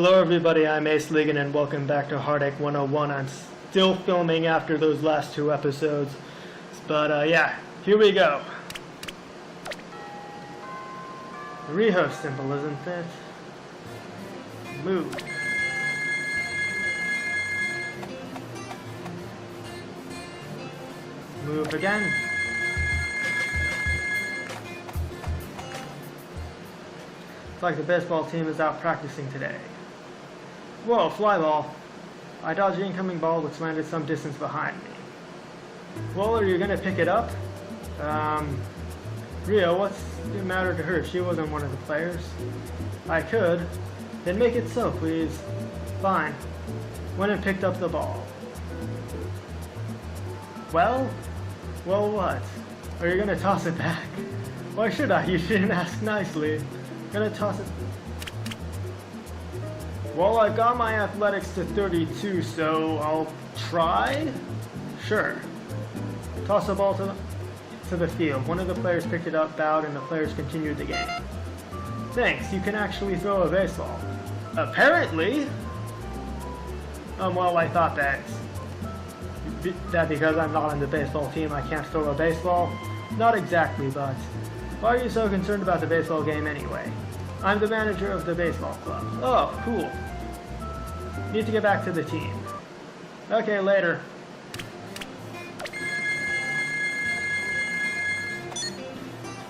Hello everybody, I'm Acelegin and welcome back to Heartache 101. I'm still filming after those last two episodes, but yeah, here we go. Reho simple, isn't it? Move. Move again. Looks like the baseball team is out practicing today. Whoa, fly ball. I dodged the incoming ball which landed some distance behind me. Well, are you gonna pick it up? Rio, what's the matter to her? She wasn't one of the players. I could. Then make it so, please. Fine. Went and picked up the ball. Well? Well what? Are you gonna toss it back? Why should I? You shouldn't ask nicely. Gonna toss it. Well, I got my athletics to 32, so I'll try? Sure. Toss the ball to the field. One of the players picked it up, bowed, and the players continued the game. Thanks, you can actually throw a baseball. Apparently! Well, I thought that because I'm not on the baseball team, I can't throw a baseball. Not exactly, but why are you so concerned about the baseball game anyway? I'm the manager of the baseball club. Oh, cool. Need to get back to the team. Okay, later.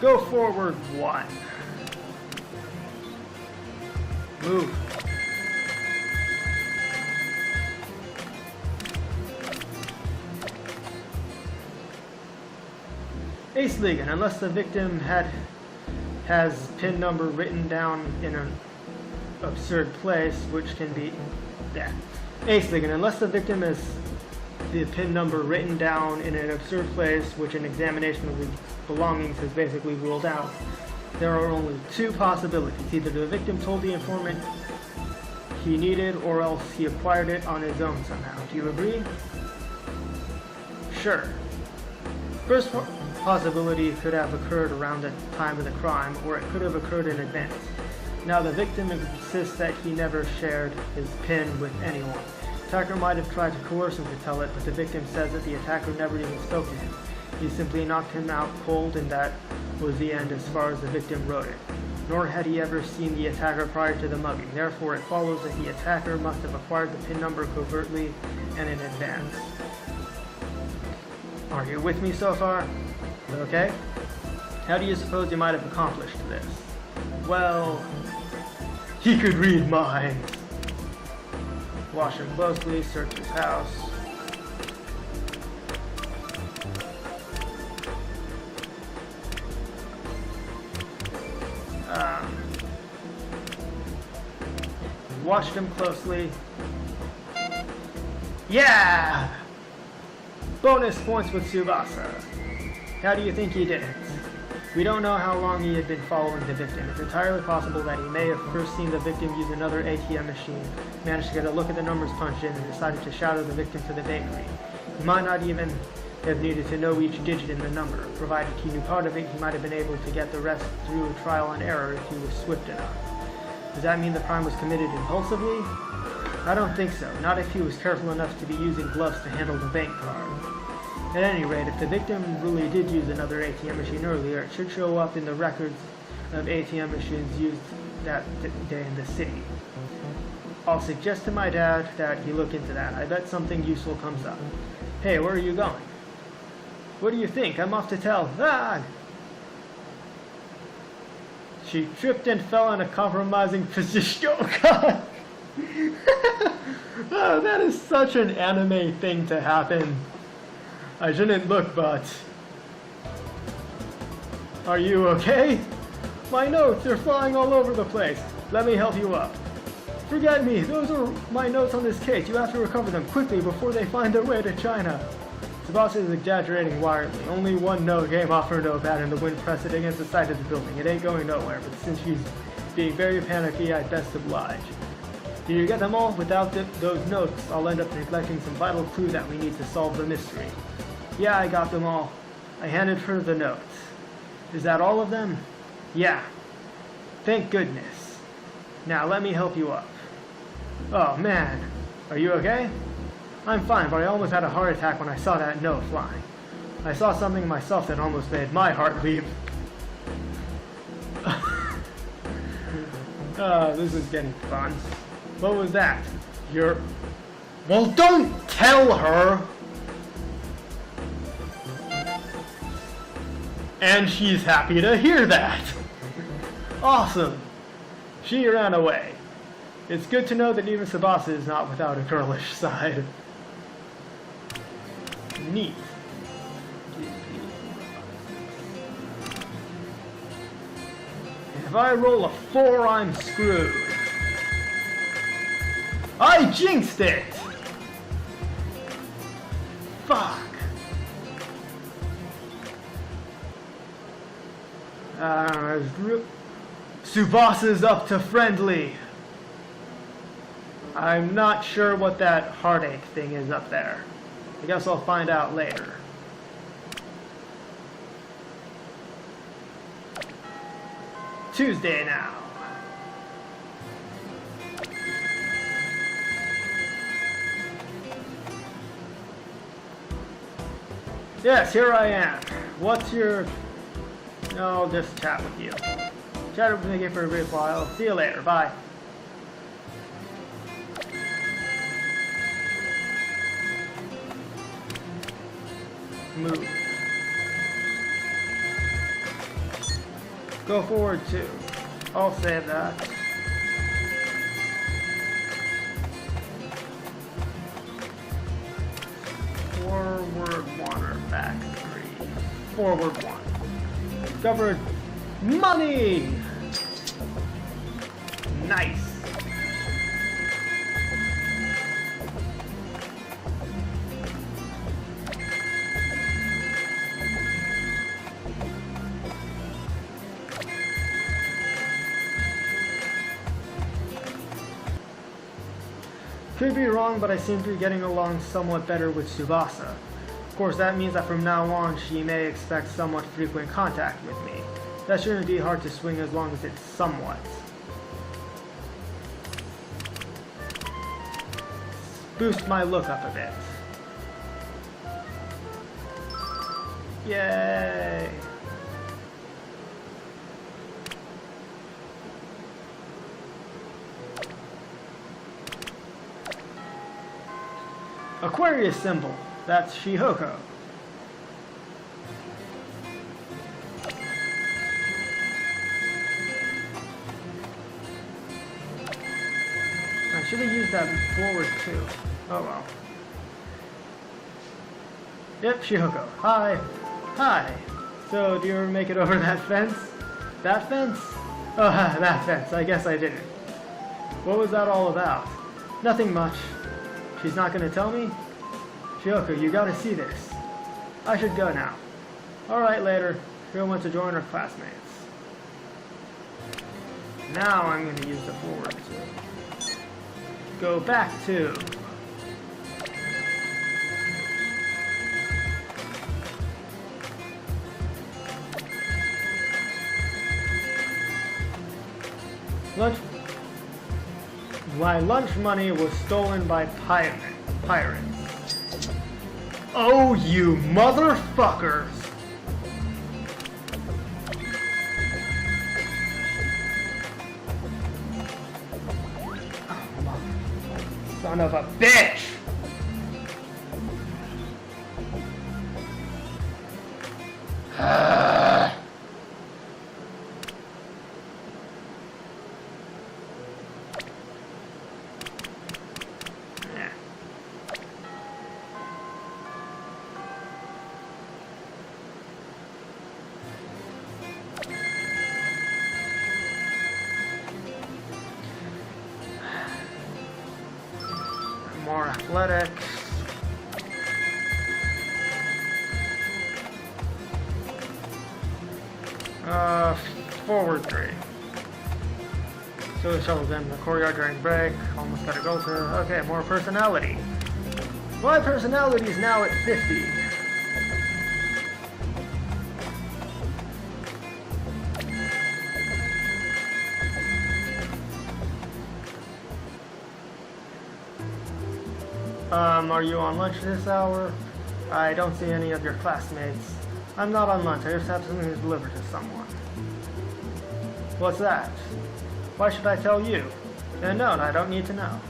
Go forward one. Move. Acelegin, unless the victim has pin number written down in an absurd place, which can be that. Acelegin, unless the victim has the pin number written down in an absurd place, which an examination of the belongings has basically ruled out, there are only two possibilities. Either the victim told the informant he needed, or else he acquired it on his own somehow. Do you agree? Sure. First possibility could have occurred around the time of the crime, or it could have occurred in advance. Now the victim insists that he never shared his PIN with anyone. The attacker might have tried to coerce him to tell it, but the victim says that the attacker never even spoke to him. He simply knocked him out cold, and that was the end as far as the victim wrote it. Nor had he ever seen the attacker prior to the mugging. Therefore, it follows that the attacker must have acquired the PIN number covertly and in advance. Are you with me so far? Okay. How do you suppose you might have accomplished this? Well, he could read minds. Watch him closely, search his house. Watched him closely. Yeah! Bonus points with Tsubasa. How do you think he did it? We don't know how long he had been following the victim. It's entirely possible that he may have first seen the victim use another ATM machine, managed to get a look at the numbers punched in, and decided to shadow the victim to the bakery. He might not even have needed to know each digit in the number. Provided he knew part of it, he might have been able to get the rest through trial and error if he was swift enough. Does that mean the crime was committed impulsively? I don't think so. Not if he was careful enough to be using gloves to handle the bank card. At any rate, if the victim really did use another ATM machine earlier, it should show up in the records of ATM machines used that day in the city. I'll suggest to my dad that he look into that. I bet something useful comes up. Hey, where are you going? What do you think? I'm off to tell. Ah! She tripped and fell in a compromising position. Oh, God! Oh, that is such an anime thing to happen. I shouldn't look, but... Are you okay? My notes are flying all over the place. Let me help you up. Forget me. Those are my notes on this case. You have to recover them quickly before they find their way to China. Tsubasa is exaggerating wildly. Only one note came off her notepad and the wind pressed it against the side of the building. It ain't going nowhere, but since she's being very panicky, I'd best oblige. Did you get them all? Without those notes, I'll end up neglecting some vital clue that we need to solve the mystery. Yeah, I got them all. I handed her the notes. Is that all of them? Yeah. Thank goodness. Now let me help you up. Oh man, are you okay? I'm fine, but I almost had a heart attack when I saw that note flying. I saw something myself that almost made my heart leap. This is getting fun. What was that? Well, don't tell her! And she's happy to hear that. Awesome. She ran away. It's good to know that even Tsubasa is not without a girlish side. Neat. If I roll a 4, I'm screwed. I jinxed it! Fuck. Tsubasa's up to friendly. I'm not sure what that heartache thing is up there. I guess I'll find out later. Tuesday now. Yes, here I am. What's your... I'll just chat with you. Chat with me for a brief while. See you later. Bye. Move. Go forward 2. I'll save that. Forward 1 or back 3. Forward 1. Discovered money! Nice. Could be wrong, but I seem to be getting along somewhat better with Tsubasa. Of course, that means that from now on, she may expect somewhat frequent contact with me. That shouldn't be hard to swing as long as it's somewhat. Boost my look up a bit. Yay! Aquarius symbol. That's Shihoko. I should have used that forward too. Oh well. Yep, Shihoko. Hi. Hi. So, do you ever make it over that fence? That fence? Oh, that fence. I guess I didn't. What was that all about? Nothing much. She's not gonna tell me? Shihoko, you gotta see this. I should go now. Alright, later. She'll want to join her classmates. Now I'm gonna use the forward to go back to. My lunch money was stolen by pirates. Oh, you motherfuckers! Oh, son of a bitch! More athletics. Forward 3. So the shuttle's in the courtyard during break. Almost got a goal to. Okay, more personality. My personality is now at 50. Are you on lunch this hour? I don't see any of your classmates. I'm not on lunch, I just have something to deliver to someone. What's that? Why should I tell you? No, I don't need to know.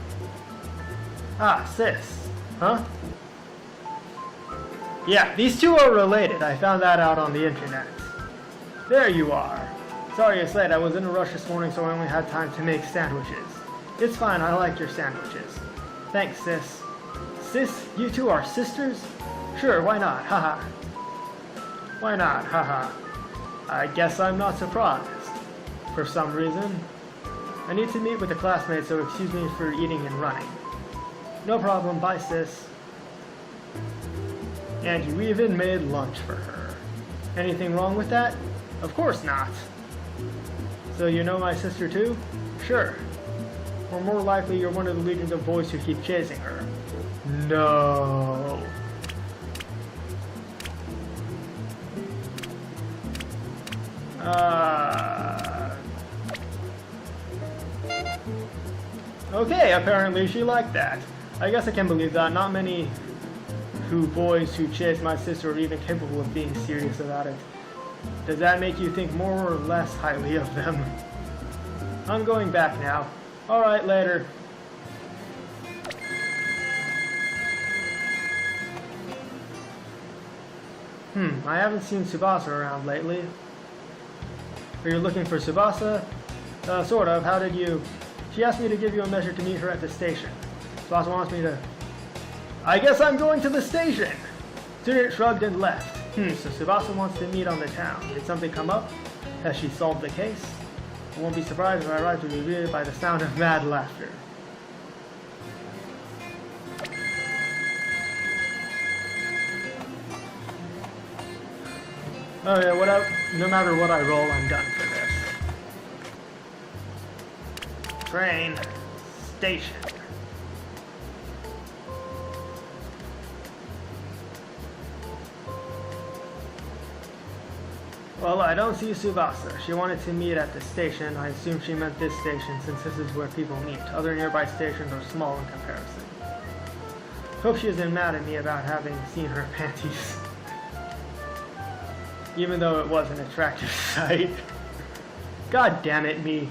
Ah, sis. Huh? Yeah, these two are related. I found that out on the internet. There you are. Sorry it's late. I was in a rush this morning, so I only had time to make sandwiches. It's fine. I like your sandwiches. Thanks, sis. Sis, you two are sisters? Sure, why not? Haha. Why not? Haha. I guess I'm not surprised. For some reason. I need to meet with a classmate, so excuse me for eating and running. No problem. Bye, sis. And you even made lunch for her. Anything wrong with that? Of course not. So you know my sister too? Sure. Or more likely you're one of the legions of boys who keep chasing her. No. Okay, apparently she liked that. I guess I can believe that. Not many boys who chase my sister are even capable of being serious about it. Does that make you think more or less highly of them? I'm going back now. Alright, later. I haven't seen Tsubasa around lately. Are you looking for Tsubasa? Sort of. How did you... She asked me to give you a measure to meet her at the station. Tsubasa wants me to... I guess I'm going to the station! Student shrugged and left. So Tsubasa wants to meet on the town. Did something come up? Has she solved the case? I won't be surprised if I arrive to be greeted by the sound of mad laughter. Oh yeah, no matter what I roll, I'm done for this. Train. Station. Well, I don't see Tsubasa. She wanted to meet at the station. I assume she meant this station since this is where people meet. Other nearby stations are small in comparison. Hope she isn't mad at me about having seen her panties. Even though it was an attractive sight. God damn it, me.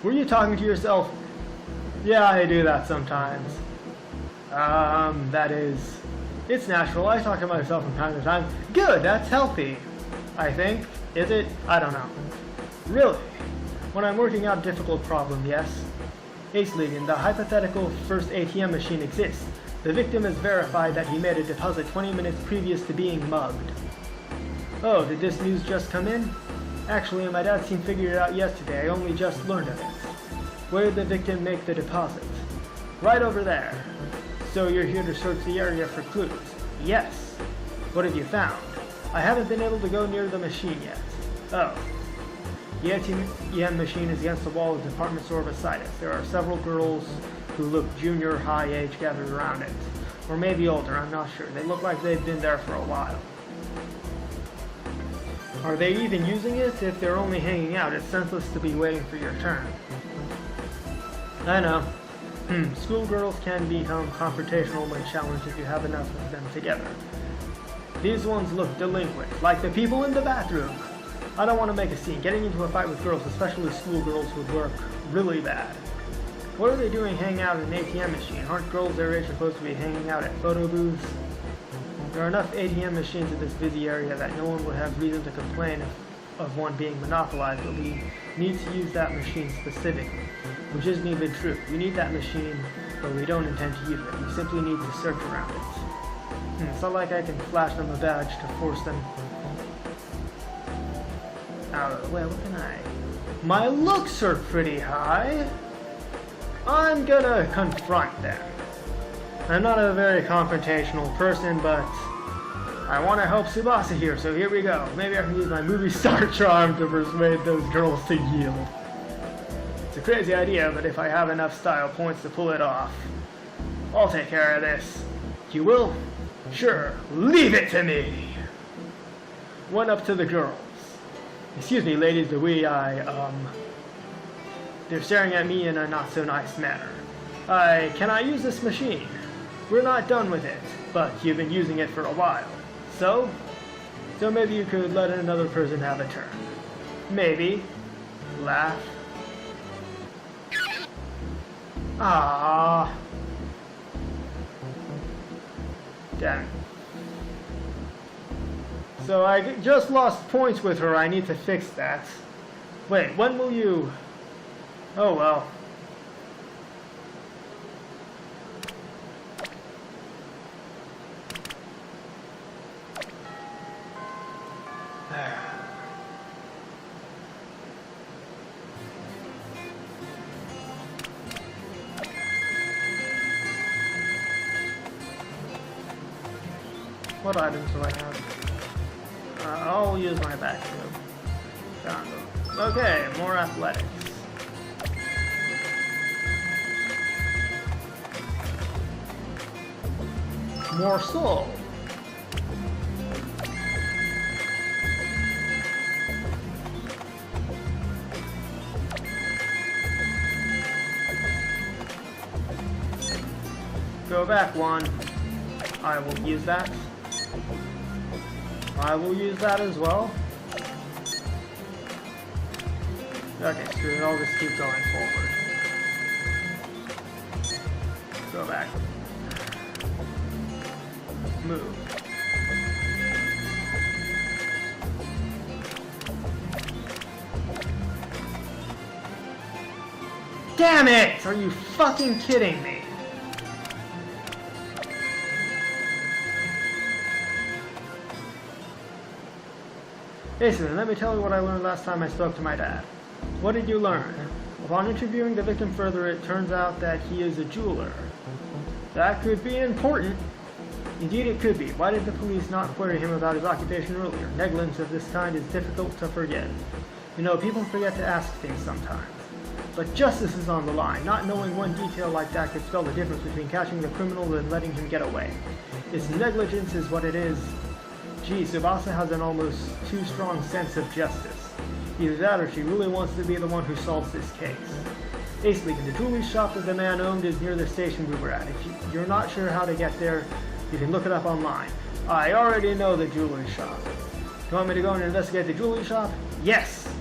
Were you talking to yourself? Yeah, I do that sometimes. That is... It's natural. I talk to myself from time to time. Good, that's healthy. I think. Is it? I don't know. Really? When I'm working out a difficult problem, yes. Acelegin, the hypothetical first ATM machine exists. The victim has verified that he made a deposit 20 minutes previous to being mugged. Oh, did this news just come in? Actually, my dad's team figured it out yesterday. I only just learned of it. Where did the victim make the deposit? Right over there. So you're here to search the area for clues? Yes. What have you found? I haven't been able to go near the machine yet. Oh. The ATM machine is against the wall of the department store beside it. There are several girls who look junior high age gathered around it. Or maybe older, I'm not sure. They look like they've been there for a while. Are they even using it? If they're only hanging out, it's senseless to be waiting for your turn. I know. Schoolgirls can become confrontational when challenged if you have enough of them together. These ones look delinquent, like the people in the bathroom. I don't want to make a scene. Getting into a fight with girls, especially schoolgirls, would work really bad. What are they doing hanging out in an ATM machine? Aren't girls their age supposed to be hanging out at photo booths? There are enough ATM machines in this busy area that no one would have reason to complain of one being monopolized, but we need to use that machine specifically, which isn't even true. We need that machine, but we don't intend to use it. We simply need to search around it. It's not like I can flash them a badge to force them out of the way. What can I? My looks are pretty high. I'm gonna confront them. I'm not a very confrontational person, but I want to help Tsubasa here, so here we go. Maybe I can use my movie star charm to persuade those girls to yield. It's a crazy idea, but if I have enough style points to pull it off, I'll take care of this. You will? Sure, leave it to me! Went up to the girls. Excuse me, ladies, but they're staring at me in a not-so-nice manner. Can I use this machine? We're not done with it, but you've been using it for a while. So maybe you could let another person have a turn. Maybe. Laugh. Ah. Damn it. So I just lost points with her. I need to fix that. Wait, when will you... Oh well. What items do I have? I'll use my back too. Found them. Okay, more athletics. More soul. Go back one. I will use that. I will use that as well. Okay, screw it, I'll just keep going forward. Go back. Move. Damn it! Are you fucking kidding me? Basically, let me tell you what I learned last time I spoke to my dad. What did you learn? Upon interviewing the victim further, it turns out that he is a jeweler. That could be important. Indeed, it could be. Why did the police not query him about his occupation earlier? Negligence of this kind is difficult to forget. You know, people forget to ask things sometimes. But justice is on the line. Not knowing one detail like that could spell the difference between catching the criminal and letting him get away. It's negligence is what it is. Gee, Tsubasa has an almost too strong sense of justice. Either that or she really wants to be the one who solves this case. Acelegin, the jewelry shop that the man owned is near the station we were at. If you're not sure how to get there, you can look it up online. I already know the jewelry shop. You want me to go and investigate the jewelry shop? Yes!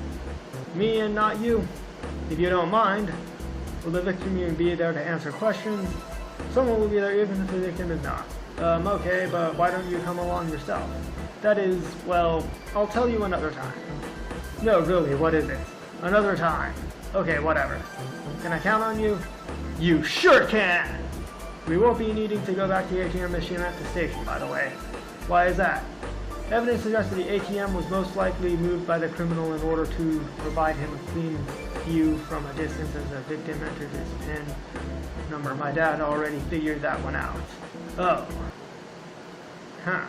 Me and not you. If you don't mind, will the victim even be there to answer questions? Someone will be there even if the victim is not. Okay, but why don't you come along yourself? That is, well, I'll tell you another time. No, really, what is it? Another time. Okay, whatever. Can I count on you? You sure can! We won't be needing to go back to the ATM machine at the station, by the way. Why is that? Evidence suggests that the ATM was most likely moved by the criminal in order to provide him a clean view from a distance as the victim entered his PIN number. My dad already figured that one out. Oh. Huh.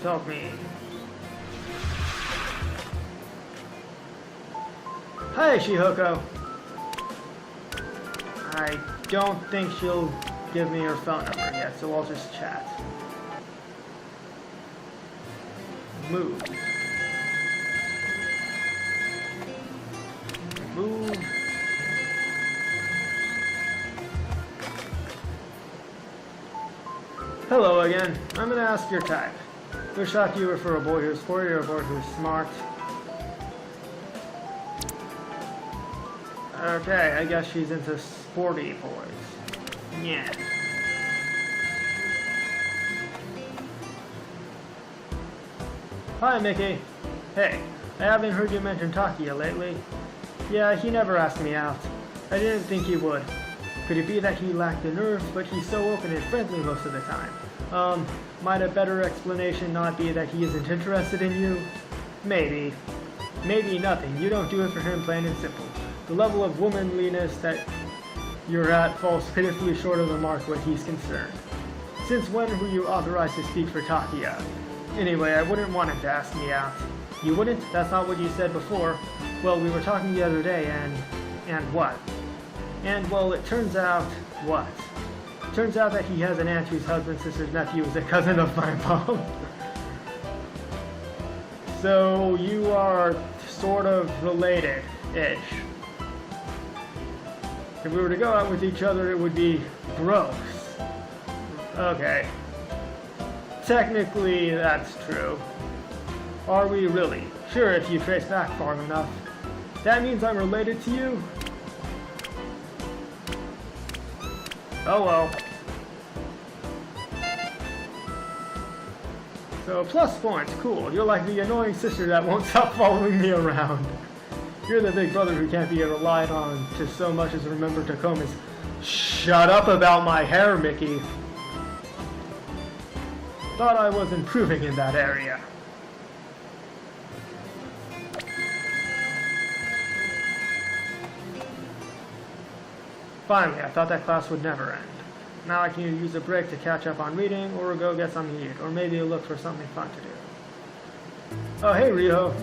Help me. Hi, Shihoko. I don't think she'll give me her phone number yet, so I'll just chat. Move. Move. Hello again. I'm gonna ask your type. Which shop do you prefer, a boy who's sporty or a boy who's smart? Okay, I guess she's into sporty boys. Yeah. Hi, Mickey. Hey, I haven't heard you mention Takia lately. Yeah, he never asked me out. I didn't think he would. Could it be that he lacked the nerves, but he's so open and friendly most of the time? Might a better explanation not be that he isn't interested in you? Maybe. Maybe nothing. You don't do it for him, plain and simple. The level of womanliness that you're at falls pitifully short of the mark where he's concerned. Since when were you authorized to speak for Takia? Anyway, I wouldn't want him to ask me out. You wouldn't? That's not what you said before. Well, we were talking the other day, and what? And, well, it turns out, what? Turns out that he has an aunt whose husband's sister's nephew is a cousin of my mom. So, you are sort of related. Ish. If we were to go out with each other, it would be gross. Okay. Technically, that's true. Are we really? Sure, if you trace back far enough. That means I'm related to you? Oh well. So, plus points, cool. You're like the annoying sister that won't stop following me around. You're the big brother who can't be relied on to so much as remember to comb his... Shut up about my hair, Mickey. Thought I was improving in that area. Finally, I thought that class would never end. Now I can either use a break to catch up on reading, or go get something to eat, or maybe look for something fun to do. Oh, hey, Rio.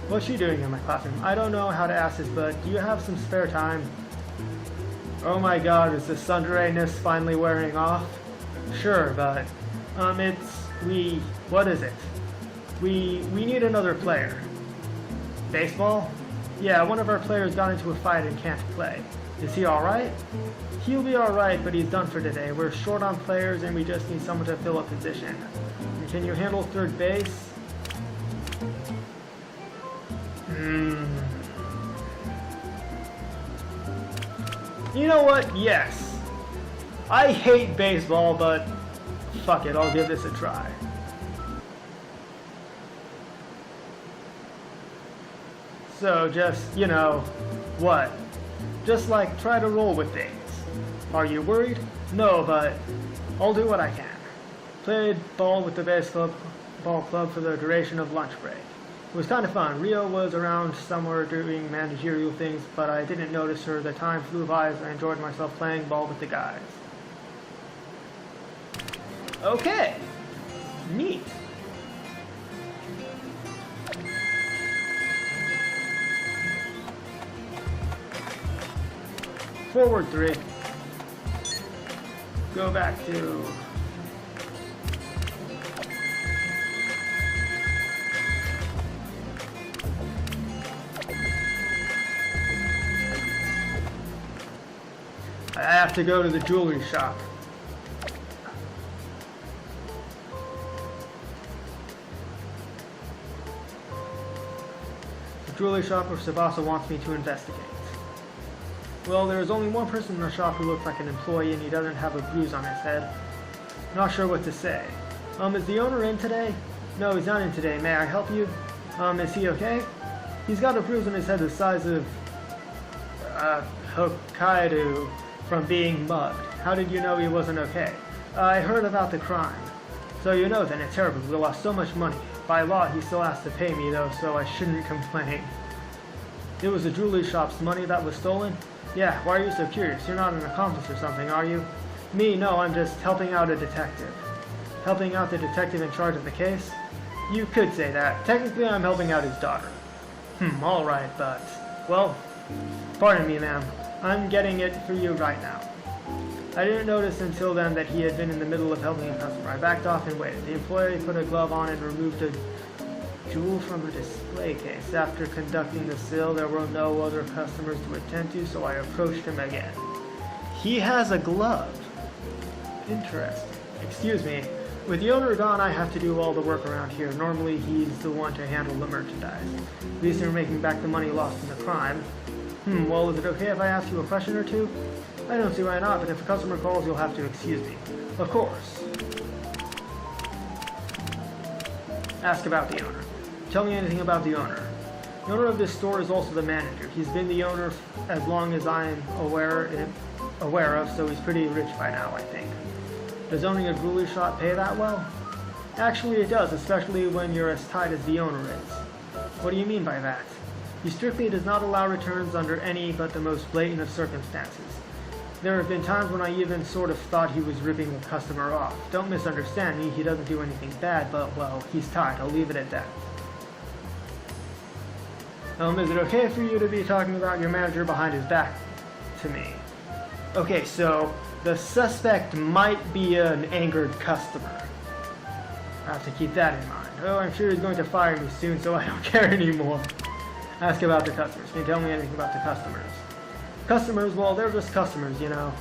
What's she doing in my classroom? I don't know how to ask this, but do you have some spare time? Oh my god, is the sunderayness finally wearing off? Sure, but, what is it? We need another player. Baseball? Yeah, one of our players got into a fight and can't play. Is he alright? He'll be alright, but he's done for today. We're short on players and we just need someone to fill a position. Can you handle third base? You know what? Yes. I hate baseball, but fuck it, I'll give this a try. So just, you know, what? Just like try to roll with things. Are you worried? No, but I'll do what I can. Played ball with the baseball club for the duration of lunch break. It was kind of fun. Rio was around somewhere doing managerial things, but I didn't notice her. The time flew by as I enjoyed myself playing ball with the guys. Okay. Neat. Forward 3. Go back to... I have to go to the jewelry shop. The jewelry shop where Tsubasa wants me to investigate. Well, there is only one person in the shop who looks like an employee and he doesn't have a bruise on his head. Not sure what to say. Is the owner in today? No, he's not in today. May I help you? Is he okay? He's got a bruise on his head the size of, Hokkaido from being mugged. How did you know he wasn't okay? I heard about the crime. So you know then, it's terrible. We lost so much money. By law, he still has to pay me though, so I shouldn't complain. It was the jewelry shop's money that was stolen? Yeah, why are you so curious? You're not an accomplice or something, are you? Me? No, I'm just helping out a detective. Helping out the detective in charge of the case? You could say that. Technically, I'm helping out his daughter. Alright, but... Well, pardon me, ma'am. I'm getting it for you right now. I didn't notice until then that he had been in the middle of helping a customer. I backed off and waited. The employee put a glove on and removed a jewel from a display case. After conducting the sale, there were no other customers to attend to, so I approached him again. He has a glove. Interesting. Excuse me. With the owner gone, I have to do all the work around here. Normally, he's the one to handle the merchandise. At least they're making back the money lost in the crime. Well, is it okay if I ask you a question or two? I don't see why not, but if a customer calls, you'll have to excuse me. Of course. Ask about the owner. Tell me anything about the owner. The owner of this store is also the manager. He's been the owner as long as I'm aware of, so he's pretty rich by now, I think. Does owning a jewelry shop pay that well? Actually, it does, especially when you're as tight as the owner is. What do you mean by that? He strictly does not allow returns under any but the most blatant of circumstances. There have been times when I even sort of thought he was ripping the customer off. Don't misunderstand me, he doesn't do anything bad, but, well, he's tight. I'll leave it at that. Is it okay for you to be talking about your manager behind his back to me? Okay, so the suspect might be an angered customer. I have to keep that in mind. Oh, I'm sure he's going to fire me soon, so I don't care anymore. Ask about the customers. Can you tell me anything about the customers? Customers? Well, they're just customers, you know.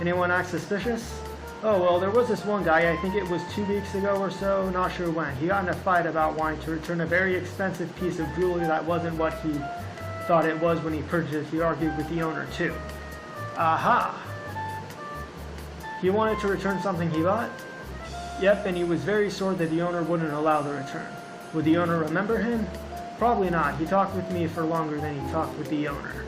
Anyone act suspicious? Oh, well, there was this one guy, I think it was 2 weeks ago or so, not sure when. He got in a fight about wanting to return a very expensive piece of jewelry that wasn't what he thought it was when he purchased it. He argued with the owner, too. Aha! He wanted to return something he bought? Yep, and he was very sure that the owner wouldn't allow the return. Would the owner remember him? Probably not. He talked with me for longer than he talked with the owner.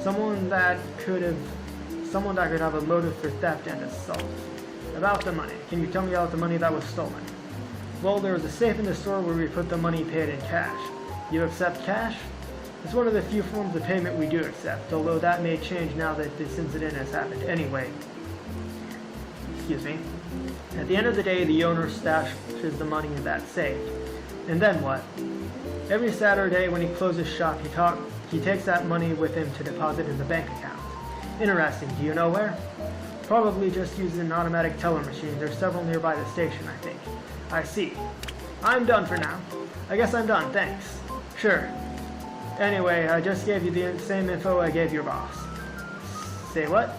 Someone that could have a motive for theft and assault. About the money. Can you tell me about the money that was stolen? Well, there was a safe in the store where we put the money paid in cash. You accept cash? It's one of the few forms of payment we do accept, although that may change now that this incident has happened. Anyway, excuse me. At the end of the day, the owner stashes the money in that safe. And then what? Every Saturday when he closes shop, he takes that money with him to deposit in the bank account. Interesting. Do you know where? Probably just using an automatic teller machine. There's several nearby the station, I think. I see. I'm done for now. I guess I'm done, thanks. Sure. Anyway, I just gave you the same info I gave your boss. Say what?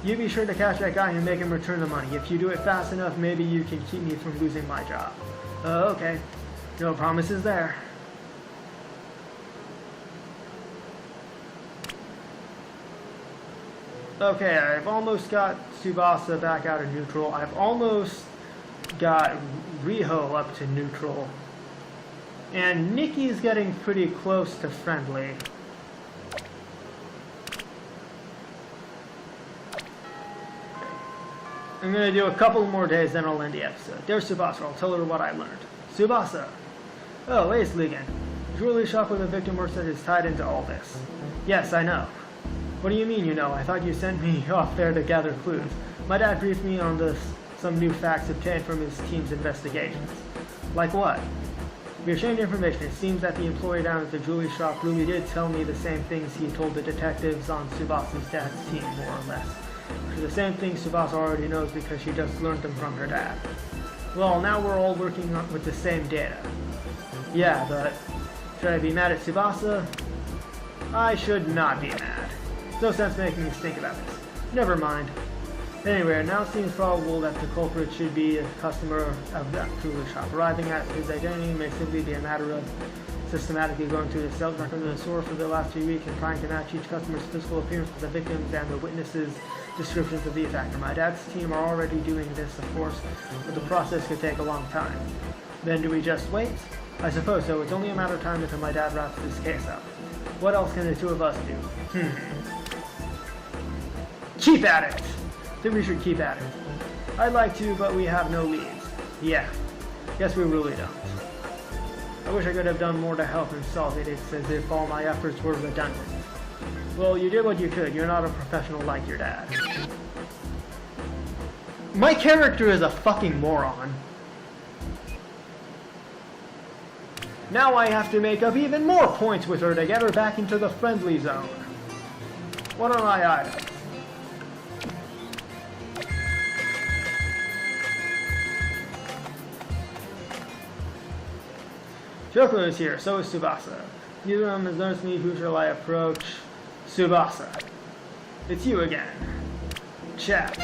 You be sure to catch that guy and make him return the money. If you do it fast enough, maybe you can keep me from losing my job. Okay. No promises there. Okay, I've almost got Tsubasa back out of neutral. I've almost got Riho up to neutral. And Nikki's getting pretty close to friendly. I'm going to do a couple more days, then I'll end the episode. There's Tsubasa. I'll tell her what I learned. Tsubasa. Oh, Acelegin. The jewelry shop where the victim works at is tied into all this. Yes, I know. What do you mean you know? I thought you sent me off there to gather clues. My dad briefed me on some new facts obtained from his team's investigations. Like what? We have shared information. It seems that the employee down at the jewelry shop really did tell me the same things he told the detectives on Tsubasa's dad's team, more or less. They're the same things Tsubasa already knows because she just learned them from her dad. Well, now we're all working with the same data. Yeah, but should I be mad at Tsubasa? I should not be mad. No sense making me think about this. Never mind. Anyway, it now seems probable that the culprit should be a customer of that jewelry shop. Arriving at his identity may simply be a matter of systematically going through the sales record of the store for the last few weeks and trying to match each customer's physical appearance with the victims and the witnesses' descriptions of the attacker. My dad's team are already doing this, of course, but the process could take a long time. Then do we just wait? I suppose so. It's only a matter of time until my dad wraps this case up. What else can the two of us do? Keep at it! I think we should keep at it. I'd like to, but we have no leads. Yeah, guess we really don't. I wish I could have done more to help him solve it. It's as if all my efforts were redundant. Well, you did what you could. You're not a professional like your dad. My character is a fucking moron. Now I have to make up even more points with her to get her back into the friendly zone. What are my items? Shoko is here, so is Tsubasa. Neither of them has noticed me. Who shall I approach? Tsubasa. It's you again. Chat.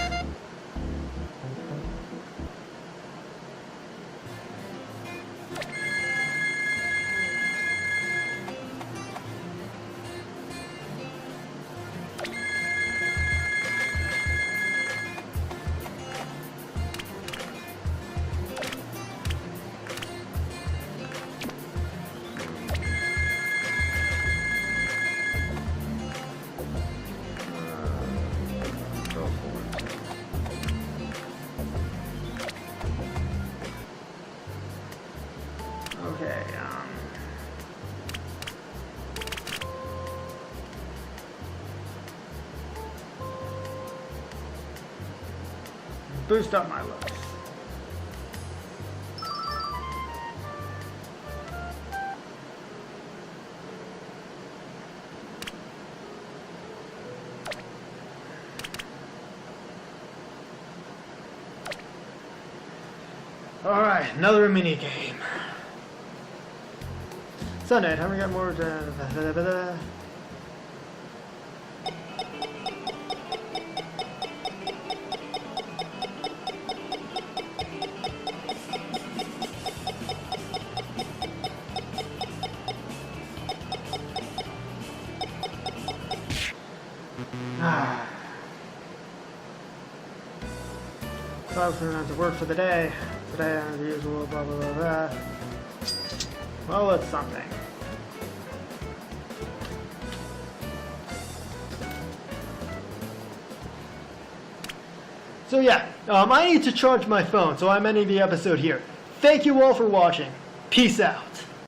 Boost up my looks. Alright, another mini game. Sunday, time we got more. So I was going to have to work for the day. Today I'm the usual blah blah blah blah. Well, it's something. So yeah, I need to charge my phone, so I'm ending the episode here. Thank you all for watching. Peace out.